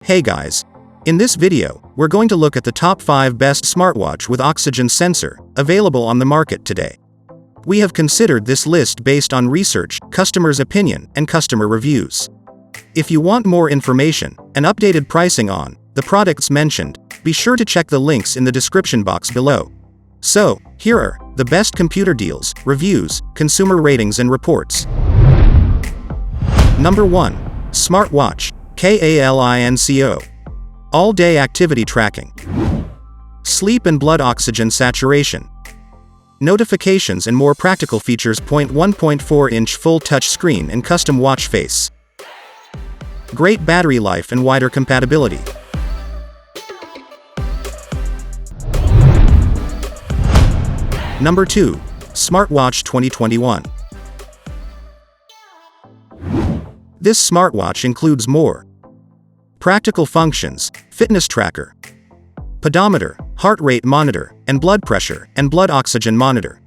Hey guys! In this video, we're going to look at the top 5 best smartwatch with oxygen sensor available on the market today. We have considered this list based on research, customers' opinion, and customer reviews. If you want more information and updated pricing on the products mentioned, be sure to check the links in the description box below. So, here are the best computer deals, reviews, consumer ratings and reports. Number 1. Smartwatch, KALINCO. All-day activity tracking. Sleep and blood oxygen saturation. Notifications and more practical features. 1.4-inch full touch screen and custom watch face. Great battery life and wider compatibility. Number 2. Smartwatch 2021. This smartwatch includes more practical functions: fitness tracker, pedometer, heart rate monitor, and blood pressure and blood oxygen monitor.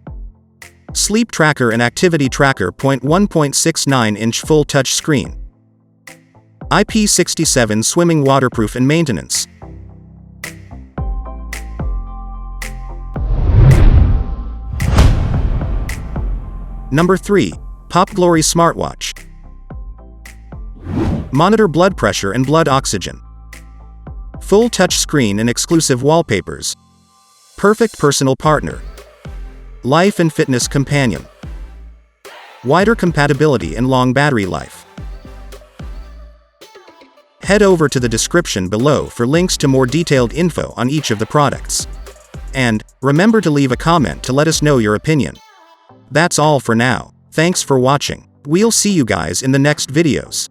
Sleep tracker and activity tracker. 1.69-inch full touch screen. IP67 swimming waterproof and maintenance. Number 3. Popglory smartwatch. Monitor blood pressure and blood oxygen. Full touch screen and exclusive wallpapers. Perfect personal partner. Life and fitness companion. Wider compatibility and long battery life. Head over to the description below for links to more detailed info on each of the products. And remember to leave a comment to let us know your opinion. That's all for now. Thanks for watching. We'll see you guys in the next videos.